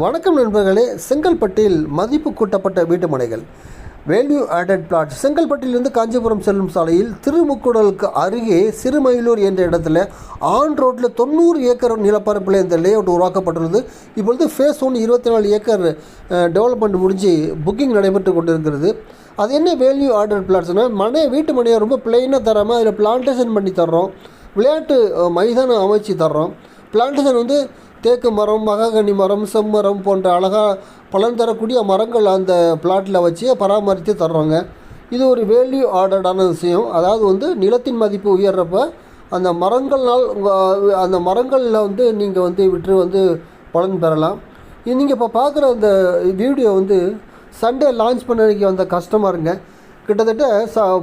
வணக்கம் நண்பர்களே. செங்கல்பட்டில் மதிப்பு கூட்டப்பட்ட வீட்டு மனைகள் வேல்யூ ஆடட் பிளாட். செங்கல்பட்டிலிருந்து காஞ்சிபுரம் செல்லும் சாலையில் திருமுக்கூடலுக்கு அருகே சிறுமயிலூர் என்ற இடத்துல ஆன் ரோட்டில் 90 ஏக்கர் நிலப்பரப்பில் இந்த லே அவுட் உருவாக்கப்பட்டுள்ளது. இப்பொழுது ஃபேஸ் 1 24 ஏக்கர் டெவலப்மெண்ட் முடிஞ்சு புக்கிங் நடைபெற்று கொண்டிருக்கிறது. அது என்ன வேல்யூ ஆடட் பிளாட்ஸ்னால், வீட்டு மனையை ரொம்ப பிளெயினாக தராமல் அதில் பிளான்டேஷன் பண்ணி தர்றோம், விளையாட்டு மைதானம் அமைச்சு தர்றோம். பிளான்டேஷன் தேக்கு மரம், மகாகனி மரம், செம்மரம் போன்ற அழகாக பலன் தரக்கூடிய மரங்கள் அந்த பிளாட்டில் வச்சு பராமரித்து தர்றோங்க. இது ஒரு வேல்யூ ஆடடான விஷயம். அதாவது நிலத்தின் மதிப்பு உயர்றப்ப அந்த மரங்களில் நீங்கள் விற்று பலன் பெறலாம். இது நீங்கள் இப்போ பார்க்குற அந்த வீடியோ சண்டே லான்ச் பண்ண வந்த கஸ்டமருங்க. கிட்டத்தட்ட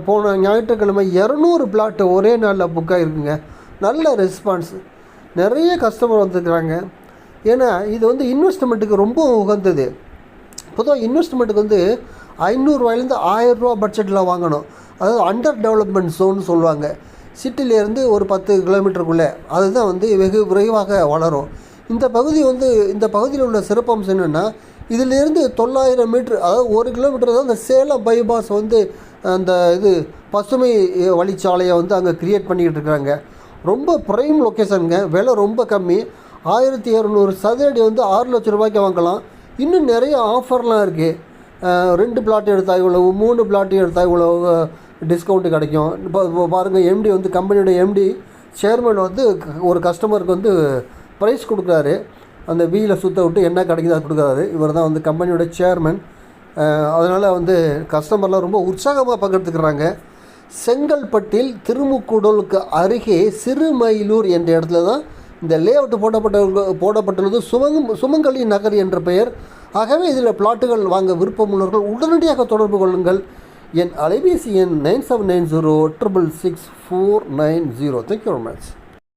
போன ஞாயிற்றுக்கிழமை 200 பிளாட்டு ஒரே நாளில் புக் ஆகிருக்குங்க. நல்ல ரெஸ்பான்ஸ், நிறைய கஸ்டமர் வந்துருக்குறாங்க. ஏன்னா இது இன்வெஸ்ட்மெண்ட்டுக்கு ரொம்ப உகந்தது. பொதுவாக இன்வெஸ்ட்மெண்ட்டுக்கு 500 ரூபாயிலேருந்து 1000 ரூபா பட்ஜெட்டில் வாங்கணும். அதாவது அண்டர் டெவலப்மெண்ட் ஜோன்னு சொல்லுவாங்க. சிட்டிலேருந்து ஒரு 10 கிலோமீட்டருக்குள்ளே அதுதான் வெகு விரைவாக வளரும். இந்த பகுதியில் உள்ள சிறப்பம்சம் என்னென்னா, இதிலேருந்து 900 மீட்ரு, அதாவது 1 கிலோமீட்டர் தான் இந்த சேலம் பைபாஸ் அந்த பசுமை வழிச்சாலையை அங்கே க்ரியேட் பண்ணிக்கிட்டு இருக்கிறாங்க. ரொம்ப ப்ரைம் லொக்கேஷனுங்க. விலை ரொம்ப கம்மி. 1200 சதுரடி 6 லட்ச ரூபாய்க்கு வாங்கலாம். இன்னும் நிறைய ஆஃபர்லாம் இருக்குது. 2 பிளாட் எடுத்தால் இவ்வளவு, 3 பிளாட் எடுத்தால் இவ்வளவு டிஸ்கவுண்ட்டு கிடைக்கும். இப்போ பாருங்கள், எம்டி கம்பெனியோட எம்டி சேர்மன் ஒரு கஸ்டமருக்கு ப்ரைஸ் கொடுக்குறாரு. அந்த வீலை சுற்ற விட்டு என்ன கிடைக்குது அது கொடுக்குறாரு. இவர் தான் கம்பெனியோட சேர்மன். அதனால் கஸ்டமர்லாம் ரொம்ப உற்சாகமாக பங்கெடுத்துக்கிறாங்க. செங்கல்பட்டில் திருமுக்கூடலுக்கு அருகே சிறுமயிலூர் என்ற இடத்துல தான் இந்த லே அவுட் போடப்பட்டுள்ளது. சுமங்கலி நகர் என்ற பெயர். ஆகவே இதில் பிளாட்டுகள் வாங்க விருப்பமுள்ளவர்கள் உடனடியாக தொடர்பு கொள்ளுங்கள். என் அலைபேசி எண் 9790 666 490. Thank you very much.